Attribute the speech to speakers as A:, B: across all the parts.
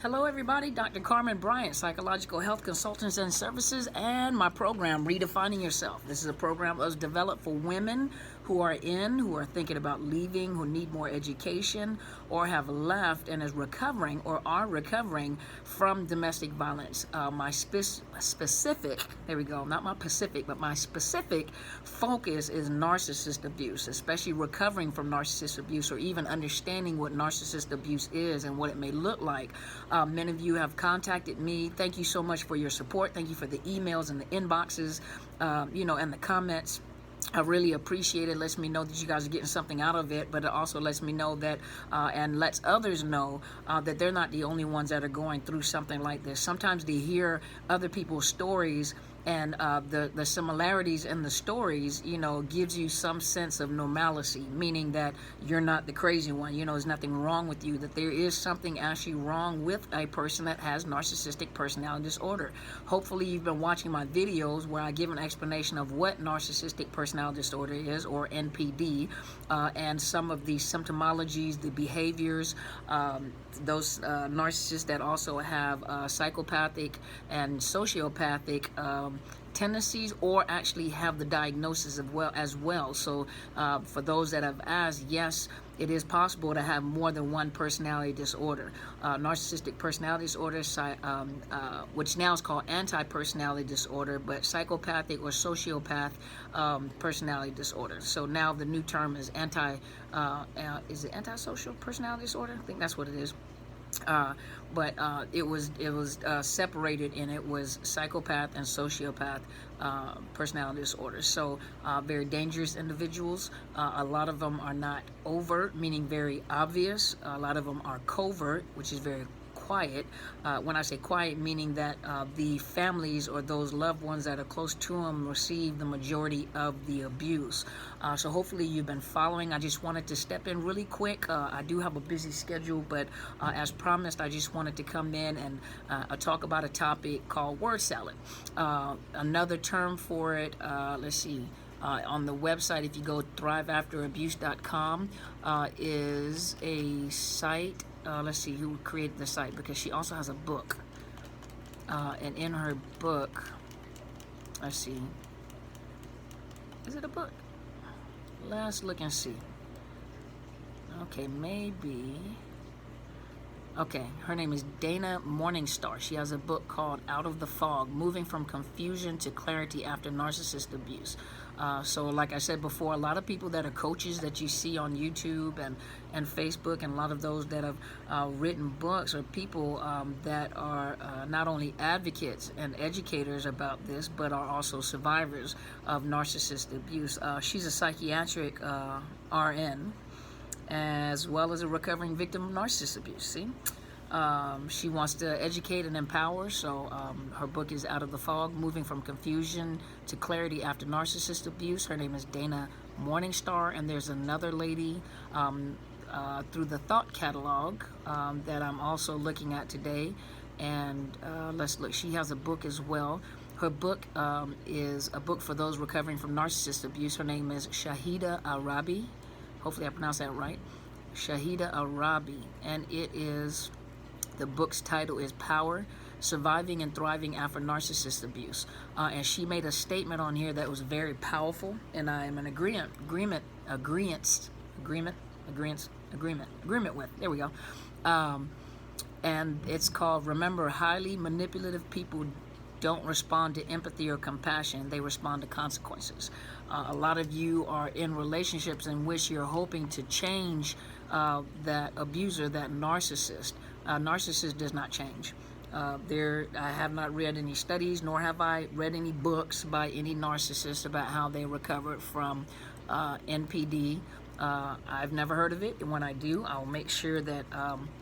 A: Hello everybody, Dr. Carmen Bryant, Psychological Health Consultants and Services, and my program, Redefining Yourself. This is a program that was developed for women who are thinking about leaving, who need more education, or have left and is recovering or are recovering from domestic violence. My specific, there we go, not my Pacific, but my specific focus is narcissist abuse, especially recovering from narcissist abuse or even understanding what narcissist abuse is and what it may look like. Many of you have contacted me. Thank you so much for your support. Thank you for the emails and the inboxes, and the comments. I really appreciate it. It lets me know that you guys are getting something out of it, but it also lets me know that and lets others know that they're not the only ones that are going through something like this. Sometimes they hear other people's stories, and the similarities in the stories, gives you some sense of normalcy, meaning that you're not the crazy one. There's nothing wrong with you, that there is something actually wrong with a person that has narcissistic personality disorder. Hopefully you've been watching my videos where I give an explanation of what narcissistic personality disorder is, or NPD, and some of the symptomologies, the behaviors, those narcissists that also have psychopathic and sociopathic tendencies, or actually have the diagnosis as well. So for those that have asked, yes, it is possible to have more than one personality disorder. Narcissistic personality disorder, which now is called anti-personality disorder, but psychopathic or sociopath personality disorder. So now the new term is is it antisocial personality disorder? I think that's what it is. But it was separated, and it was psychopath and sociopath personality disorders. So very dangerous individuals. A lot of them are not overt, meaning very obvious. A lot of them are covert, which is very quiet. When I say quiet, meaning that the families or those loved ones that are close to them receive the majority of the abuse. So hopefully you've been following. I just wanted to step in really quick. I do have a busy schedule, but as promised, I just wanted to come in and talk about a topic called word salad. Another term for it, let's see. On the website, if you go thriveafterabuse.com, is a site. Let's see who created the site, because she also has a book. And in her book, let's see. Is it a book? Let's look and see. Okay, maybe. Okay, her name is Dana Morningstar. She has a book called Out of the Fog, Moving from Confusion to Clarity After Narcissist Abuse. So like I said before, a lot of people that are coaches that you see on YouTube and Facebook, and a lot of those that have written books, are people that are not only advocates and educators about this, but are also survivors of narcissist abuse. She's a psychiatric RN, as well as a recovering victim of narcissist abuse. See, she wants to educate and empower, so her book is Out of the Fog, Moving from Confusion to Clarity After Narcissist Abuse. Her name is Dana Morningstar, and there's another lady through the Thought Catalog that I'm also looking at today, and let's look. She has a book as well. Her book is a book for those recovering from narcissist abuse. Her name is Shahida Arabi. Hopefully I pronounced that right. Shahida Arabi. And the book's title is Power, Surviving and Thriving After Narcissist Abuse. And she made a statement on here that was very powerful, and I am in agreement with. There we go. And it's called, remember, highly manipulative people don't respond to empathy or compassion. They respond to consequences. A lot of you are in relationships in which you're hoping to change that abuser, that narcissist. Narcissist does not change. I have not read any studies, nor have I read any books by any narcissist about how they recovered from NPD. I've never heard of it, and when I do, I'll make sure that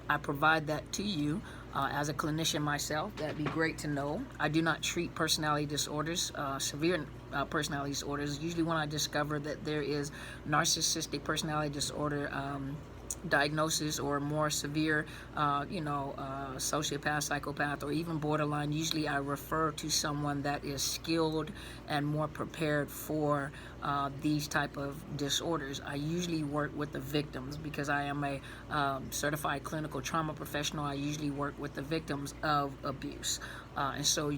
A: I provide that to you. As a clinician myself, that'd be great to know. I do not treat personality disorders, severe personality disorders. Usually when I discover that there is narcissistic personality disorder diagnosis or more severe, sociopath, psychopath, or even borderline, usually I refer to someone that is skilled and more prepared for these type of disorders. I usually work with the victims because I am a certified clinical trauma professional. I usually work with the victims of abuse. And so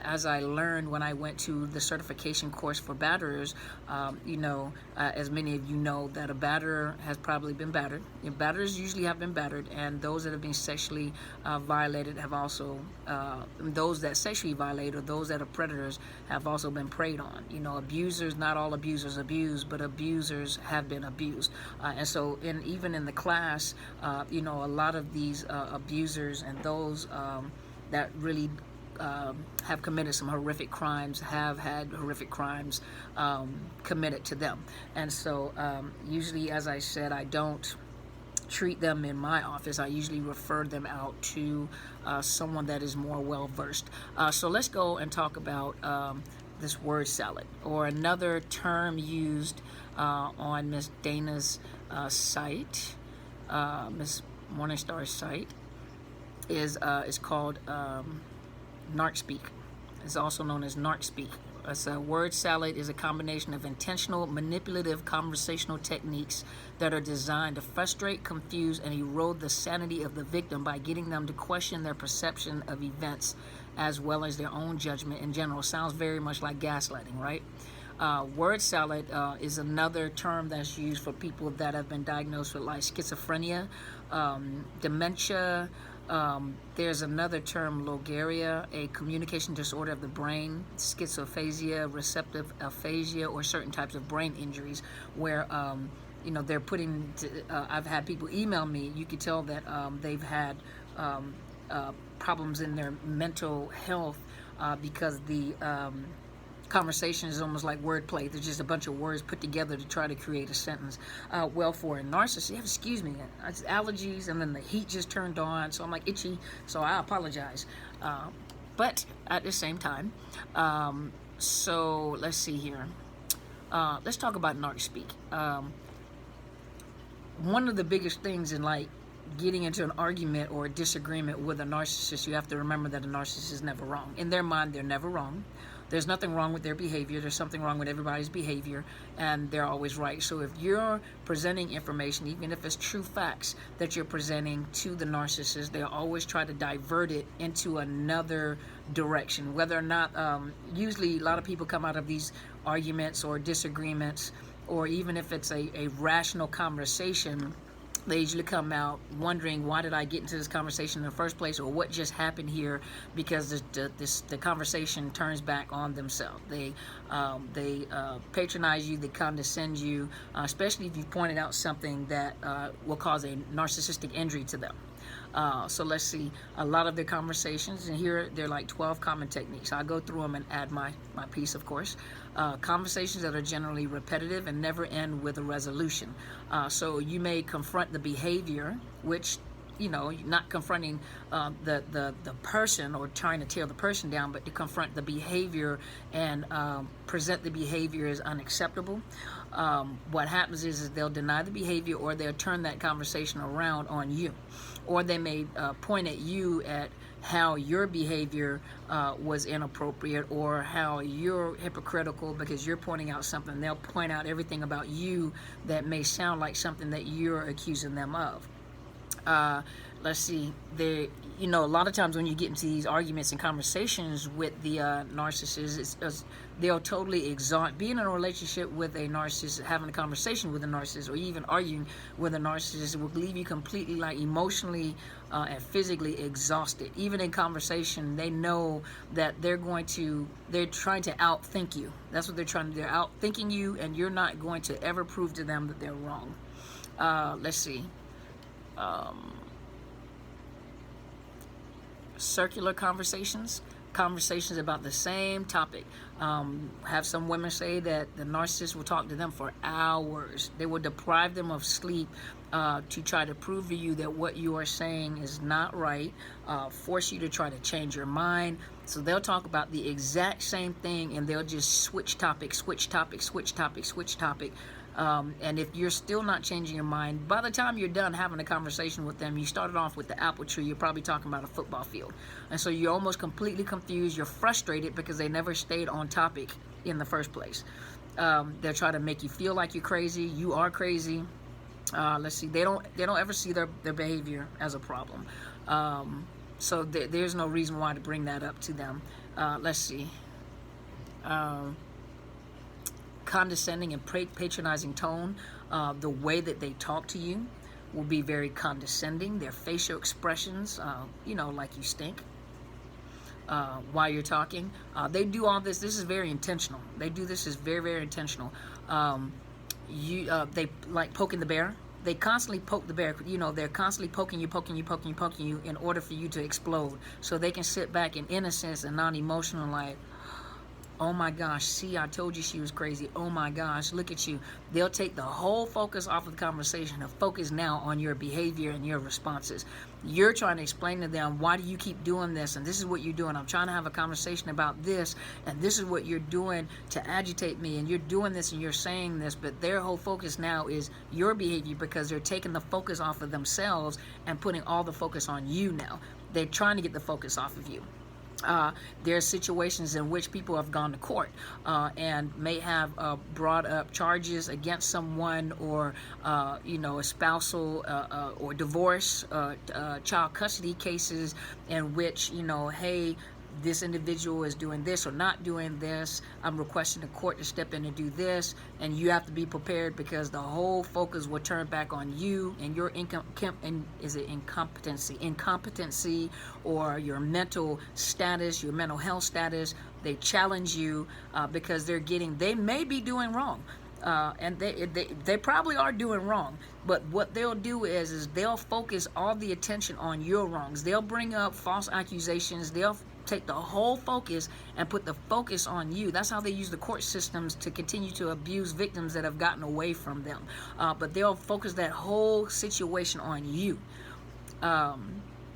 A: as I learned when I went to the certification course for batterers, as many of you know, that a batterer has probably been battered. Batterers usually have been battered, and those that have been sexually violated have also, those that sexually violate or those that are predators have also been preyed on. Abusers, not all abusers abuse, but abusers have been abused. And so even in the class, a lot of these abusers and those that really have committed some horrific crimes, have had horrific crimes committed to them. And so usually, as I said, I don't treat them in my office. I usually refer them out to someone that is more well-versed. So let's go and talk about this word salad, or another term used on Miss Dana's site, Miss Morningstar's site, is called narc speak. It's also known as narc speak. It's a word salad is a combination of intentional, manipulative conversational techniques that are designed to frustrate, confuse, and erode the sanity of the victim by getting them to question their perception of events as well as their own judgment in general. Sounds very much like gaslighting, right? Word salad is another term that's used for people that have been diagnosed with like schizophrenia, dementia. There's another term, logaria, a communication disorder of the brain, schizophasia, receptive aphasia, or certain types of brain injuries where, they're putting, I've had people email me, you could tell that they've had problems in their mental health because the conversation is almost like wordplay. There's just a bunch of words put together to try to create a sentence. Well, for a narcissist, excuse me, it's allergies, and then the heat just turned on, so I'm like itchy, so I apologize. But at the same time, so let's see here. Let's talk about narc speak. One of the biggest things in like getting into an argument or a disagreement with a narcissist, you have to remember that a narcissist is never wrong. In their mind, they're never wrong. There's nothing wrong with their behavior. There's something wrong with everybody's behavior, and they're always right. So if you're presenting information, even if it's true facts that you're presenting to the narcissist, they'll always try to divert it into another direction. Whether or not, usually a lot of people come out of these arguments or disagreements, or even if it's a rational conversation, they usually come out wondering, why did I get into this conversation in the first place, or what just happened here, because the conversation turns back on themselves. They patronize you, they condescend you, especially if you pointed out something that will cause a narcissistic injury to them. So let's see, a lot of their conversations, and here they're like 12 common techniques. I'll go through them and add my piece, of course. Conversations that are generally repetitive and never end with a resolution. So you may confront the behavior, which, you're not confronting the person or trying to tear the person down, but to confront the behavior and present the behavior as unacceptable. What happens is they'll deny the behavior, or they'll turn that conversation around on you. Or they may point at you at how your behavior was inappropriate, or how you're hypocritical because you're pointing out something. They'll point out everything about you that may sound like something that you're accusing them of. Let's see, a lot of times when you get into these arguments and conversations with the narcissist, they'll totally exhaust. Being in a relationship with a narcissist, having a conversation with a narcissist, or even arguing with a narcissist will leave you completely like emotionally and physically exhausted. Even in conversation, they know that they're trying to outthink you. That's what they're trying to do. They're outthinking you, and you're not going to ever prove to them that they're wrong. Let's see. Circular conversations about the same topic. Have some women say that the narcissist will talk to them for hours. They will deprive them of sleep to try to prove to you that what you are saying is not right, force you to try to change your mind. So they'll talk about the exact same thing, and they'll just switch topic, And if you're still not changing your mind, by the time you're done having a conversation with them, you started off with the apple tree, you're probably talking about a football field. And so you're almost completely confused. You're frustrated because they never stayed on topic in the first place. They're trying to make you feel like you're crazy. You are crazy. Let's see. They don't ever see their behavior as a problem. So there's no reason why to bring that up to them. Let's see. Condescending and patronizing tone. The way that they talk to you will be very condescending. Their facial expressions, like you stink. While you're talking, they do all this. This is very intentional. They do this is very, very intentional. They like poking the bear. They constantly poke the bear. They're constantly poking you in order for you to explode. So they can sit back in innocence and non-emotional, like, oh my gosh, see, I told you she was crazy. Oh my gosh, look at you. They'll take the whole focus off of the conversation and focus now on your behavior and your responses. You're trying to explain to them, why do you keep doing this? And this is what you're doing. I'm trying to have a conversation about this, and this is what you're doing to agitate me, and you're doing this and you're saying this, but their whole focus now is your behavior because they're taking the focus off of themselves and putting all the focus on you now. They're trying to get the focus off of you. There are situations in which people have gone to court and may have brought up charges against someone, or a spousal or divorce, child custody cases in which, hey, this individual is doing this or not doing this. I'm requesting the court to step in and do this, and you have to be prepared because the whole focus will turn back on you and your incompetency, or your mental status, your mental health status. They challenge you because they may be doing wrong. And they probably are doing wrong, but what they'll do is they'll focus all the attention on your wrongs. They'll bring up false accusations. They'll take the whole focus and put the focus on you. That's how they use the court systems to continue to abuse victims that have gotten away from them. But they'll focus that whole situation on you.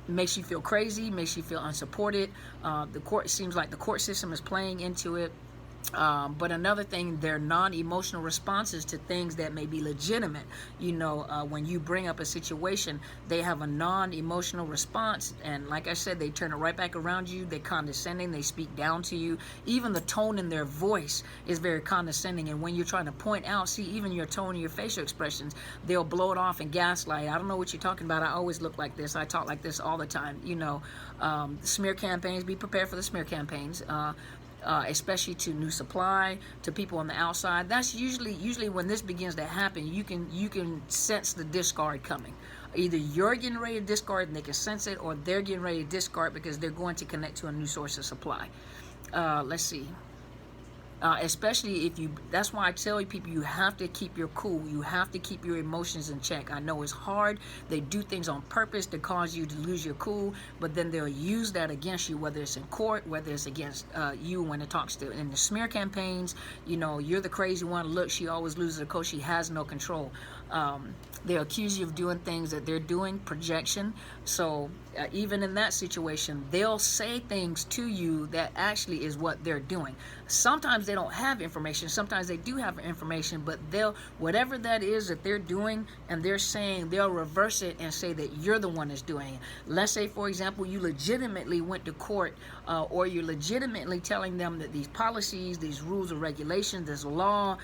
A: Makes you feel crazy, makes you feel unsupported. It seems like the court system is playing into it. But another thing, their non-emotional responses to things that may be legitimate. When you bring up a situation, they have a non-emotional response, and like I said, they turn it right back around you. They're condescending. They speak down to you. Even the tone in their voice is very condescending, and when you're trying to point out, see, even your tone and your facial expressions, they'll blow it off and gaslight. I don't know what you're talking about. I always look like this. I talk like this all the time. Smear campaigns. Be prepared for the smear campaigns. Especially to new supply, to people on the outside. That's usually when this begins to happen. You can sense the discard coming. Either you're getting ready to discard and they can sense it, or they're getting ready to discard because they're going to connect to a new source of supply. Let's see. Especially that's why I tell people, you have to keep your cool. You have to keep your emotions in check. I know it's hard. They do things on purpose to cause you to lose your cool, but then they'll use that against you, whether it's in court, whether it's against you when it talks to in the smear campaigns. You're the crazy one. Look, she always loses her cool. She has no control. They'll accuse you of doing things that they're doing, projection. So even in that situation, they'll say things to you that actually is what they're doing. Sometimes they don't have information. Sometimes they do have information, but whatever that is that they're doing and they're saying, they'll reverse it and say that you're the one that's doing it. Let's say, for example, you legitimately went to court, or you're legitimately telling them that these policies, these rules and regulations, this law,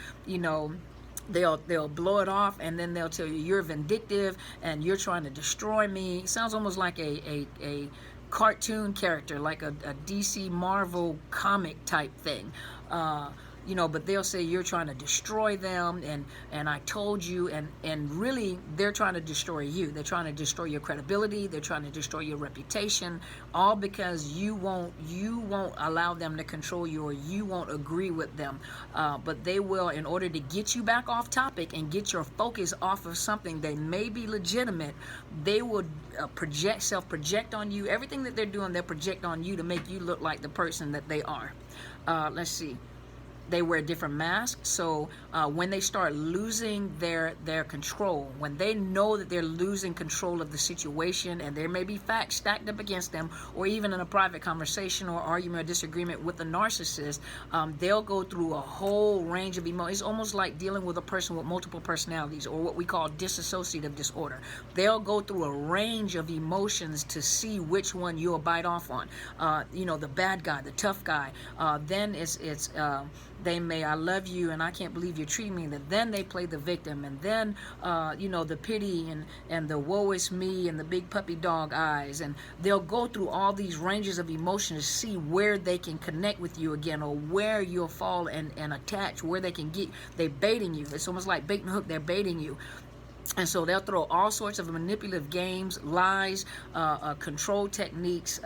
A: they'll blow it off, and then they'll tell you you're vindictive and you're trying to destroy me. It sounds almost like a cartoon character, like a DC Marvel comic type thing. But they'll say you're trying to destroy them, and I told you, and really they're trying to destroy you. They're trying to destroy your credibility. They're trying to destroy your reputation, all because you won't allow them to control you, or you won't agree with them. But they will, in order to get you back off topic and get your focus off of something that may be legitimate, they will self-project on you. Everything that they're doing, they'll project on you to make you look like the person that they are. Let's see. they wear different masks. So when they start losing their control, when they know that they're losing control of the situation, and there may be facts stacked up against them, or even in a private conversation or argument or disagreement with the narcissist, they'll go through a whole range of emotions. It's almost like dealing with a person with multiple personalities, or what we call dissociative disorder. They'll go through a range of emotions to see which one you'll bite off on. You know, the bad guy, the tough guy. Then they may, I love you and I can't believe you're treating me. And then they play the victim, and then you know, the pity and the woe is me and the big puppy dog eyes. And they'll go through all these ranges of emotions to see where they can connect with you again, or where you'll fall and attach, where they can get. They're baiting you. It's almost like bait and hook. They're baiting you. And so they'll throw all sorts of manipulative games, lies, control techniques.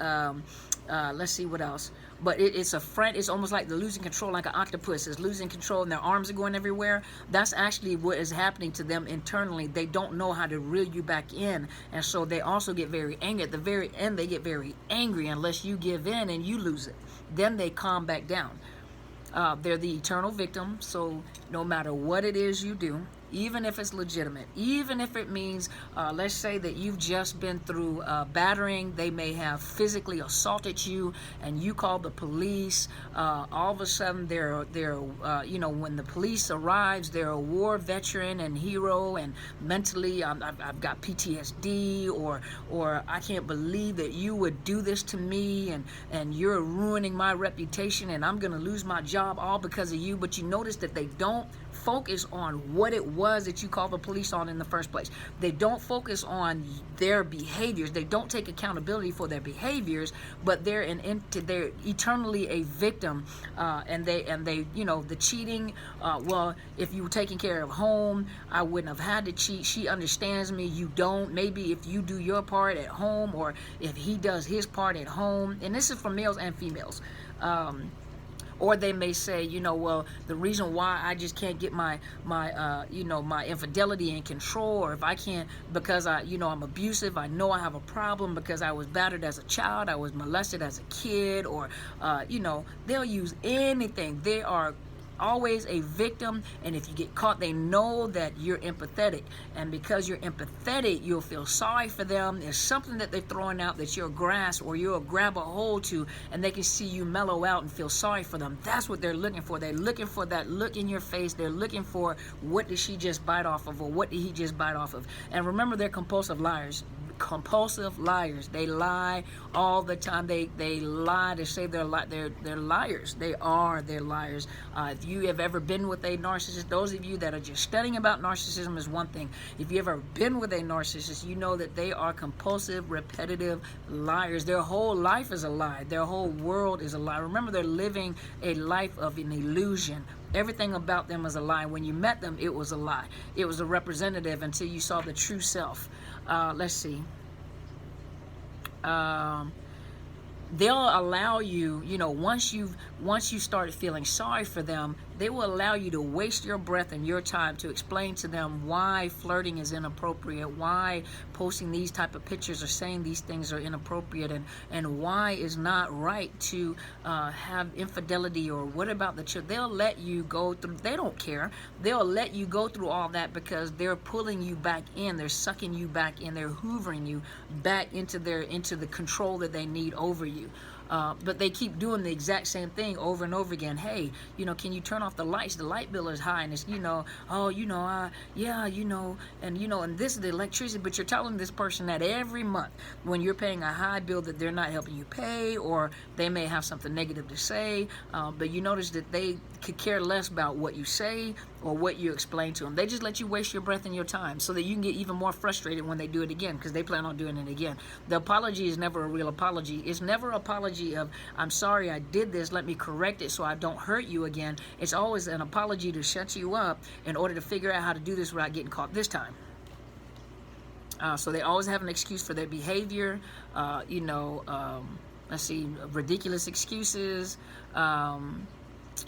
A: Let's see what else. But it's a friend. It's almost like they're losing control, like an octopus is losing control, and their arms are going everywhere. That's actually what is happening to them internally. They don't know how to reel you back in, and so they also get very angry. At the very end, they get very angry unless you give in and you lose it. Then they calm back down. They're the eternal victim. So no matter what it is you do, even if it's legitimate, even if it means, let's say that you've just been through battering, they may have physically assaulted you, and you call the police. All of a sudden, they're you know, when the police arrives, they're a war veteran and hero, and mentally, I've got PTSD, or I can't believe that you would do this to me, and you're ruining my reputation, and I'm gonna lose my job all because of you. But you notice that they don't focus on what it was that you called the police on in the first place. They don't focus on their behaviors. They don't take accountability for their behaviors, but they're eternally a victim. And they you know, the cheating. Well, if you were taking care of home, I wouldn't have had to cheat. She understands me. You don't. Maybe if you do your part at home, or if he does his part at home. And this is for males and females. Or they may say, you know, well, the reason why I just can't get my you know, my infidelity in control, or if I can't, because you know, I'm abusive, I know I have a problem because I was battered as a child, I was molested as a kid, or you know, they'll use anything. They are always a victim, and if you get caught, they know that you're empathetic, and because you're empathetic, you'll feel sorry for them. There's something that they're throwing out that you'll grasp, or you'll grab a hold to, and they can see you mellow out and feel sorry for them. That's what they're looking for. They're looking for that look in your face. They're looking for, what did she just bite off of, or what did he just bite off of? And remember, they're compulsive liars. Compulsive liars. They lie all the time. They lie to say they're liars. They're liars. If you have ever been with a narcissist, those of you that are just studying about narcissism is one thing. If you've ever been with a narcissist, you know that they are compulsive, repetitive liars. Their whole life is a lie. Their whole world is a lie. Remember, they're living a life of an illusion. Everything about them is a lie. When you met them, it was a lie. It was a representative until you saw the true self. Let's see. They'll allow you, you know, once you started feeling sorry for them, they will allow you to waste your breath and your time to explain to them why flirting is inappropriate, why posting these type of pictures or saying these things are inappropriate, and why it's not right to have infidelity, or what about the children. They'll let you go through. They don't care. They'll let you go through all that because they're pulling you back in. They're sucking you back in. They're hoovering you back into the control that they need over you. But they keep doing the exact same thing over and over again. Hey, you know, can you turn off the lights? The light bill is high, and it's, you know, oh, you know, yeah, you know, and this is the electricity. But you're telling this person that every month when you're paying a high bill that they're not helping you pay, or they may have something negative to say. But you notice that they could care less about what you say or what you explain to them. They just let you waste your breath and your time so that you can get even more frustrated when they do it again, because they plan on doing it again. The apology is never a real apology. It's never an apology of, I'm sorry I did this, let me correct it so I don't hurt you again. It's always an apology to shut you up in order to figure out how to do this without getting caught this time. So they always have an excuse for their behavior. You know, let's see, ridiculous excuses.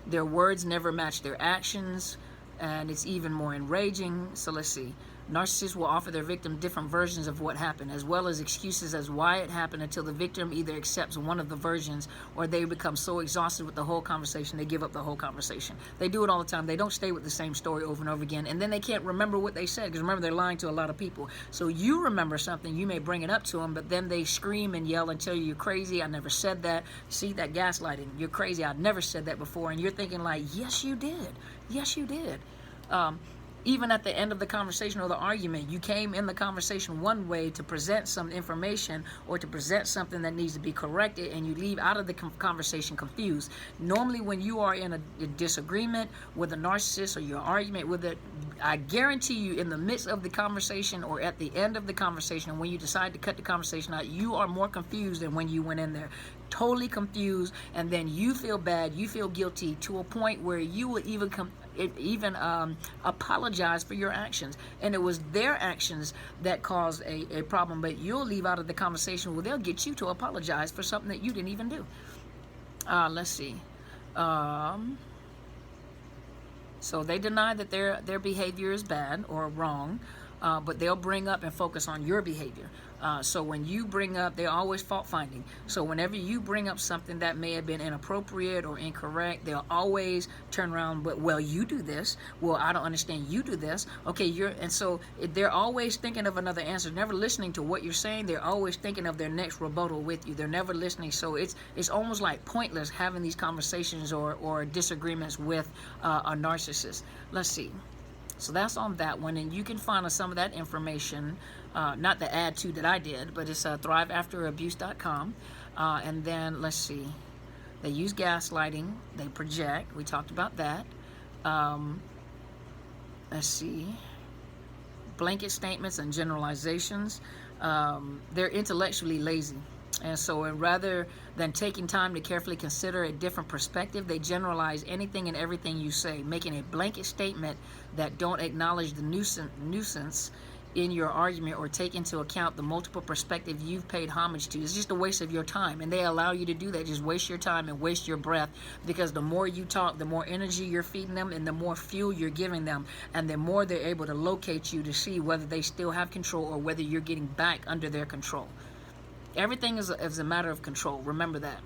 A: Their words never match their actions, and it's even more enraging. So let's see. Narcissists will offer their victim different versions of what happened, as well as excuses as why it happened, until the victim either accepts one of the versions or they become so exhausted with the whole conversation they give up the whole conversation. They do it all the time. They don't stay with the same story over and over again, and then they can't remember what they said, because remember, they're lying to a lot of people. So you remember something, you may bring it up to them, but then they scream and yell and tell you you're crazy, I never said that. See, that gaslighting, you're crazy, I never said that before, and you're thinking like, yes you did, yes you did. Even at the end of the conversation or the argument, you came in the conversation one way to present some information or to present something that needs to be corrected, and you leave out of the conversation confused. Normally when you are in a disagreement with a narcissist, or your argument with it, I guarantee you, in the midst of the conversation or at the end of the conversation, when you decide to cut the conversation out, you are more confused than when you went in there. Totally confused, and then you feel bad, you feel guilty, to a point where you will even apologize for your actions, and it was their actions that caused a problem, but you'll leave out of the conversation where they'll get you to apologize for something that you didn't even do. Let's see. So they deny that their behavior is bad or wrong, but they'll bring up and focus on your behavior. So when you bring up, they're always fault finding. So whenever you bring up something that may have been inappropriate or incorrect, they'll always turn around, but, well, you do this. Well, I don't understand, you do this. Okay, and so they're always thinking of another answer, never listening to what you're saying. They're always thinking of their next rebuttal with you. They're never listening. So it's almost like pointless having these conversations or disagreements with a narcissist. Let's see. So that's on that one, and you can find some of that information, not the ad to that I did, but it's thriveafterabuse.com. And then let's see, they use gaslighting, they project, we talked about that. Let's see, blanket statements and generalizations. They're intellectually lazy. And so rather than taking time to carefully consider a different perspective, they generalize anything and everything you say, making a blanket statement that don't acknowledge the nuisance in your argument or take into account the multiple perspectives you've paid homage to. It's just a waste of your time, and they allow you to do that. Just waste your time and waste your breath, because the more you talk, the more energy you're feeding them and the more fuel you're giving them, and the more they're able to locate you to see whether they still have control or whether you're getting back under their control. Everything is a matter of control. Remember that.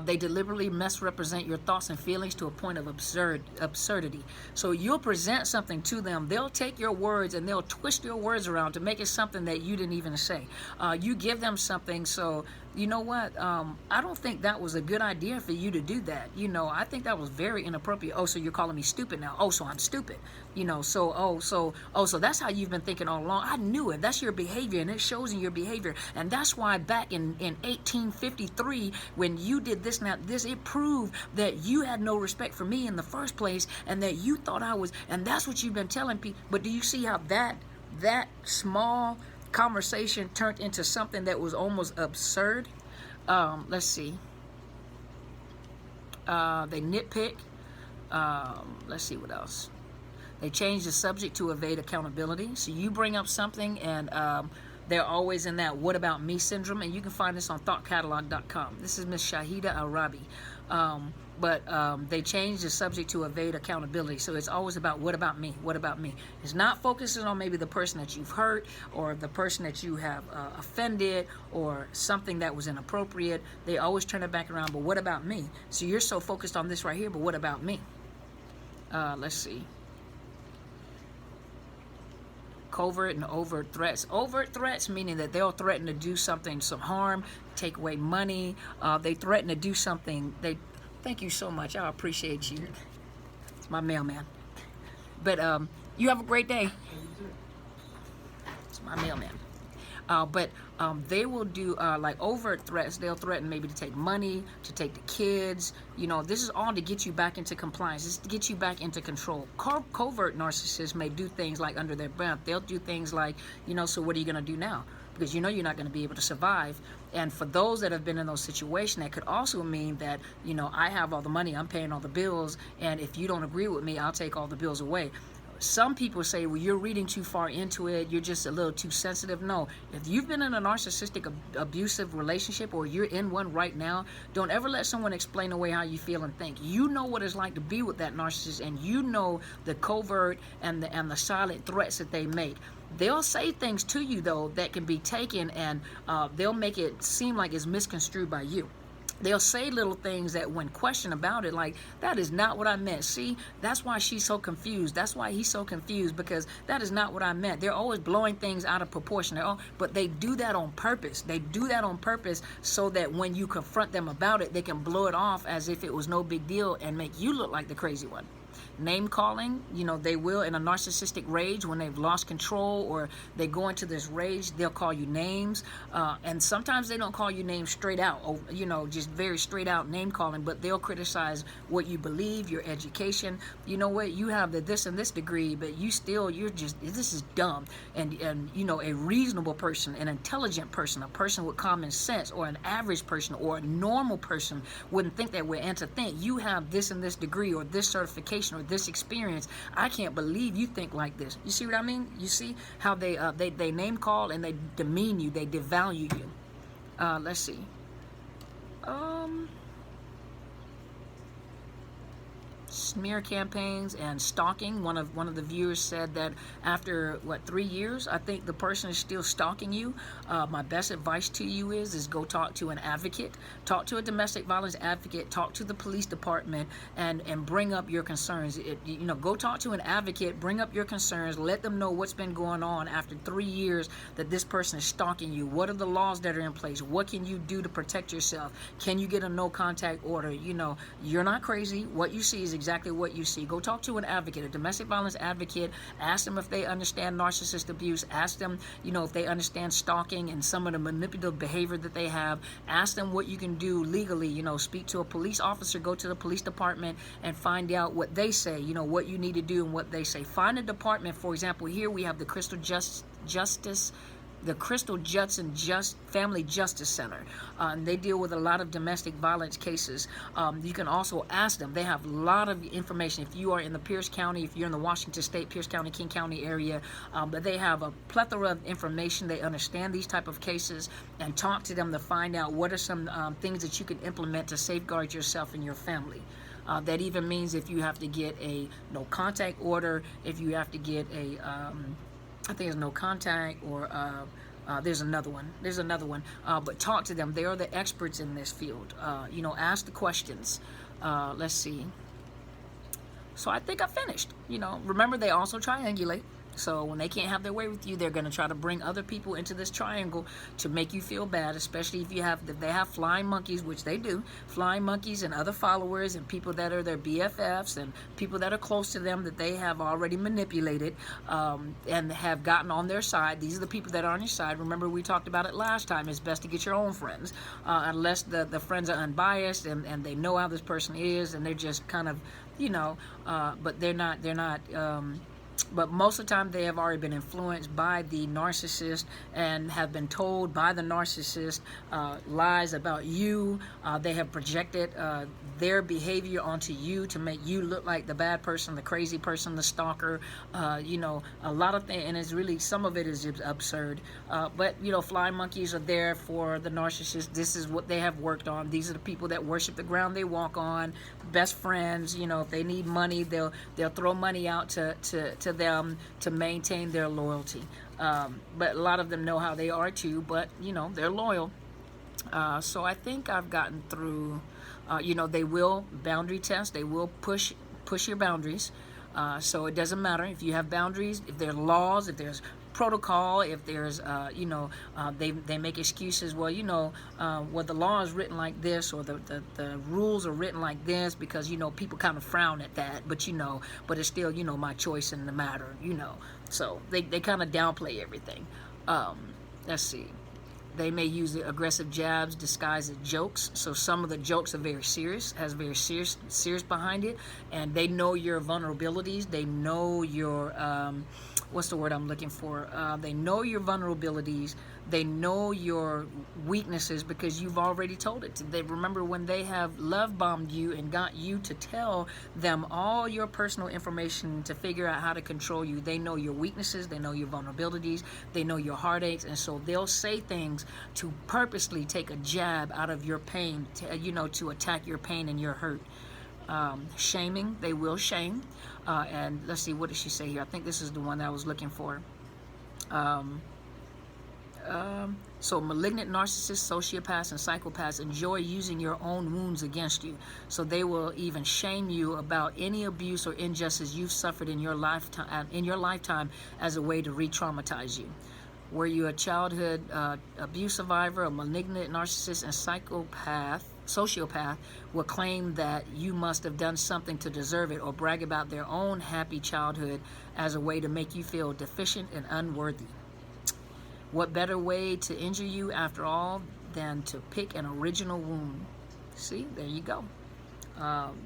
A: They deliberately misrepresent your thoughts and feelings to a point of absurdity. So you'll present something to them. They'll take your words and they'll twist your words around to make it something that you didn't even say. You give them something, so you know what? I don't think that was a good idea for you to do that. You know, I think that was very inappropriate. Oh, so you're calling me stupid now? Oh, so I'm stupid. You know, so that's how you've been thinking all along. I knew it. That's your behavior, and it shows in your behavior. And that's why back in 1853, when you did this, it proved that you had no respect for me in the first place, and that you thought I was, and that's what you've been telling people. But do you see how that small conversation turned into something that was almost absurd? Let's see. They nitpick. Let's see what else. They change the subject to evade accountability. So you bring up something, and they're always in that "what about me" syndrome, and you can find this on thoughtcatalog.com. This is Miss Shahida Arabi. But they change the subject to evade accountability. So it's always about what about me? What about me? It's not focusing on maybe the person that you've hurt or the person that you have offended or something that was inappropriate. They always turn it back around, but what about me? So you're so focused on this right here, but what about me? Let's see. Covert and overt threats. Overt threats meaning that they'll threaten to do something, some harm, take away money. They threaten to do something. Thank you so much. I appreciate you. It's my mailman. But you have a great day. It's my mailman. But they will do like overt threats. They'll threaten maybe to take money, to take the kids. You know, this is all to get you back into compliance. This is to get you back into control. Covert narcissists may do things like under their breath. They'll do things like, you know, so what are you going to do now? Because you know you're not going to be able to survive. And for those that have been in those situations, that could also mean that, you know, I have all the money, I'm paying all the bills, and if you don't agree with me, I'll take all the bills away. Some people say, well, you're reading too far into it, you're just a little too sensitive. No, if you've been in a narcissistic abusive relationship, or you're in one right now, don't ever let someone explain away how you feel and think. You know what it's like to be with that narcissist, and you know the covert and the silent threats that they make. They'll say things to you, though, that can be taken, and they'll make it seem like it's misconstrued by you. They'll say little things that, when questioned about it, like, that is not what I meant. See, that's why she's so confused. That's why he's so confused, because that is not what I meant. They're always blowing things out of proportion. But they do that on purpose. They do that on purpose so that when you confront them about it, they can blow it off as if it was no big deal and make you look like the crazy one. Name calling, they will, in a narcissistic rage, when they've lost control or they go into this rage, they'll call you names, and sometimes they don't call you names straight out, just very straight out name calling, but they'll criticize what you believe, your education. You know what, you have this and this degree, but this is dumb. And a reasonable person, an intelligent person, a person with common sense, or an average person, or a normal person wouldn't think that way. And to think you have this and this degree, or this certification, or this experience, I can't believe you think like this. You see what I mean? You see how they name call and they demean you, they devalue you. Let's see. Smear campaigns and stalking. One of the viewers said that after 3 years, I think the person is still stalking you. My best advice to you is go talk to an advocate, talk to a domestic violence advocate, talk to the police department, and bring up your concerns. Go talk to an advocate, bring up your concerns, let them know what's been going on after 3 years that this person is stalking you. What are the laws that are in place? What can you do to protect yourself? Can you get a no contact order? You're not crazy. What you see is exactly what you see. Go talk to an advocate, a domestic violence advocate. Ask them if they understand narcissist abuse. Ask them, if they understand stalking and some of the manipulative behavior that they have. Ask them what you can do legally. Speak to a police officer, go to the police department and find out what they say, what you need to do and what they say. Find a department. For example, here we have the Crystal Judson Family Justice Center. And they deal with a lot of domestic violence cases. You can also ask them. They have a lot of information. If you are in the Pierce County, if you're in the Washington State, Pierce County, King County area, but they have a plethora of information. They understand these type of cases, and talk to them to find out what are some things that you can implement to safeguard yourself and your family. That even means if you have to get a no contact order, if you have to get a I think it's no contact, or there's another one. But talk to them. They are the experts in this field. Ask the questions. Let's see. So I think I finished. Remember, they also triangulate. So when they can't have their way with you, they're going to try to bring other people into this triangle to make you feel bad, especially if they have flying monkeys, which they do, flying monkeys and other followers and people that are their BFFs and people that are close to them that they have already manipulated and have gotten on their side. These are the people that are on your side. Remember, we talked about it last time. It's best to get your own friends, unless the friends are unbiased and they know how this person is, and they're just kind of, but they're not but most of the time they have already been influenced by the narcissist and have been told by the narcissist lies about you. They have projected their behavior onto you to make you look like the bad person, the crazy person, the stalker. A lot of things, and it's really, some of it is absurd. But flying monkeys are there for the narcissist. This is what they have worked on. These are the people that worship the ground they walk on. Best friends. If they need money, they'll throw money out to them to maintain their loyalty. But a lot of them know how they are too, but they're loyal. So I think I've gotten through. They will boundary test. They will push your boundaries. So it doesn't matter if you have boundaries, if there are laws, if there's protocol, if there's they make excuses. Well, the law is written like this, or the rules are written like this, because people kind of frown at that, but but it's still my choice in the matter. So they kind of downplay everything. Let's see. They may use the aggressive jabs disguised as jokes. So some of the jokes are very serious, has very serious behind it, and they know your vulnerabilities. They know your what's the word I'm looking for? They know your vulnerabilities. They know your weaknesses because you've already told it. They remember when they have love bombed you and got you to tell them all your personal information to figure out how to control you. They know your weaknesses, they know your vulnerabilities, they know your heartaches, and so they'll say things to purposely take a jab out of your pain, to attack your pain and your hurt. Shaming, they will shame. And let's see, what does she say here? I think this is the one that I was looking for. So malignant narcissists, sociopaths, and psychopaths enjoy using your own wounds against you. So they will even shame you about any abuse or injustice you've suffered in your lifetime as a way to re-traumatize you. Were you a childhood abuse survivor, a malignant narcissist and sociopath will claim that you must have done something to deserve it, or brag about their own happy childhood as a way to make you feel deficient and unworthy. What better way to injure you, after all, than to pick an original wound? See, there you go.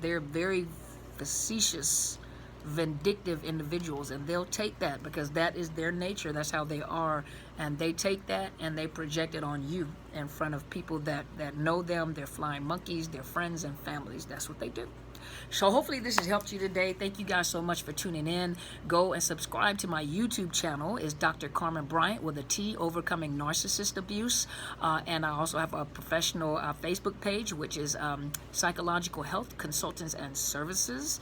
A: They're very facetious, vindictive individuals, and they'll take that because that is their nature. That's how they are, and they take that and they project it on you in front of people that know them, their flying monkeys, their friends and families. That's what they do. So hopefully this has helped you today. Thank you guys so much for tuning in. Go and subscribe to my YouTube channel. It's Dr. Carmen Bryant with a T, Overcoming Narcissist Abuse. And I also have a professional Facebook page, which is Psychological Health Consultants and Services.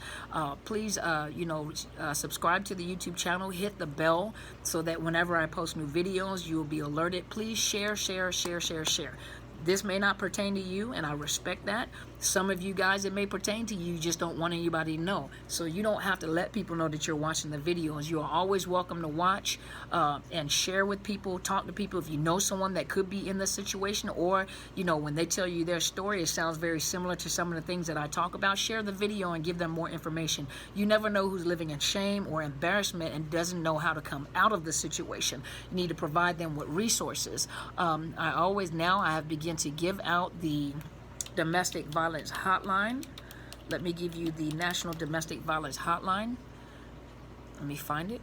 A: Please, subscribe to the YouTube channel. Hit the bell so that whenever I post new videos, you will be alerted. Please share. This may not pertain to you, and I respect that. Some of you guys, it may pertain to you, just don't want anybody to know. So you don't have to let people know that you're watching the videos. You are always welcome to watch and share with people, talk to people. If you know someone that could be in this situation, or, when they tell you their story, it sounds very similar to some of the things that I talk about, share the video and give them more information. You never know who's living in shame or embarrassment and doesn't know how to come out of the situation. You need to provide them with resources. I have begun to give out the domestic violence hotline. Let me give you the National Domestic Violence Hotline. Let me find it.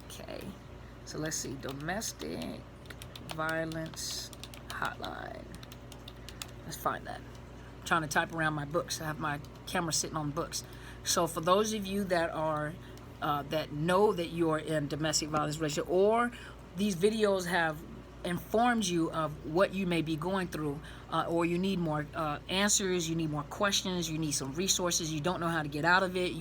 A: Okay, so let's see, Domestic Violence Hotline. Let's find that. I'm trying to type around my books. I have my camera sitting on books. So for those of you that are that know that you are in domestic violence relationship, or these videos have informed you of what you may be going through, or you need more answers, you need more questions, you need some resources, you don't know how to get out of it,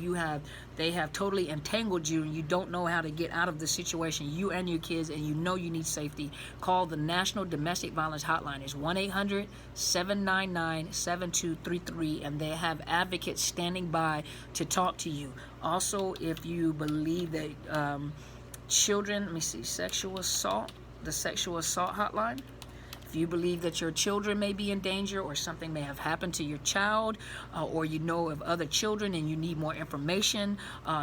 A: they have totally entangled you and you don't know how to get out of the situation, you and your kids, and you need safety, call the National Domestic Violence Hotline. It's 1-800-799-7233, and they have advocates standing by to talk to you. Also, if you believe that children, let me see, the sexual assault hotline. If you believe that your children may be in danger, or something may have happened to your child, or you know of other children and you need more information,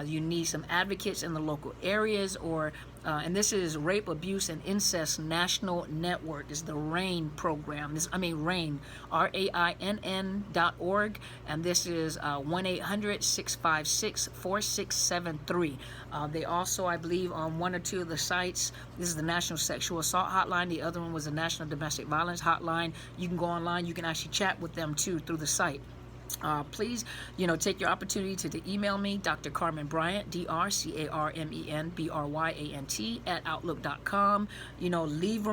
A: you need some advocates in the local areas, or and this is Rape, Abuse, and Incest National Network. This is the RAIN program. RAIN, RAINN.org, and this is 1-800-656-4673. They also, I believe, on one or two of the sites, this is the National Sexual Assault Hotline. The other one was the National Domestic Violence Hotline. You can go online. You can actually chat with them, too, through the site. Please, take your opportunity to email me, Dr. Carmen Bryant, DrCarmenBryant @outlook.com. Leave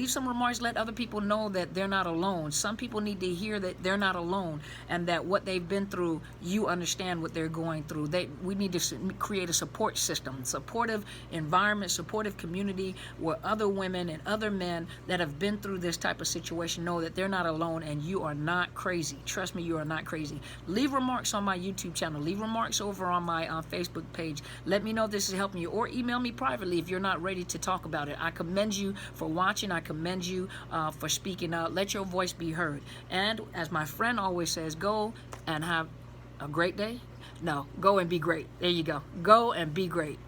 A: some remarks, let other people know that they're not alone. Some people need to hear that they're not alone, and that what they've been through, you understand what they're going through. We need to create a support system, supportive environment, supportive community, where other women and other men that have been through this type of situation know that they're not alone and you are not crazy. Trust me, you are not crazy. Leave remarks on my YouTube channel. Leave remarks over on my Facebook page. Let me know if this is helping you, or email me privately if you're not ready to talk about it. I commend you for watching. I commend you for speaking out. Let your voice be heard. And as my friend always says, go and have a great day. No, go and be great. There you go. Go and be great.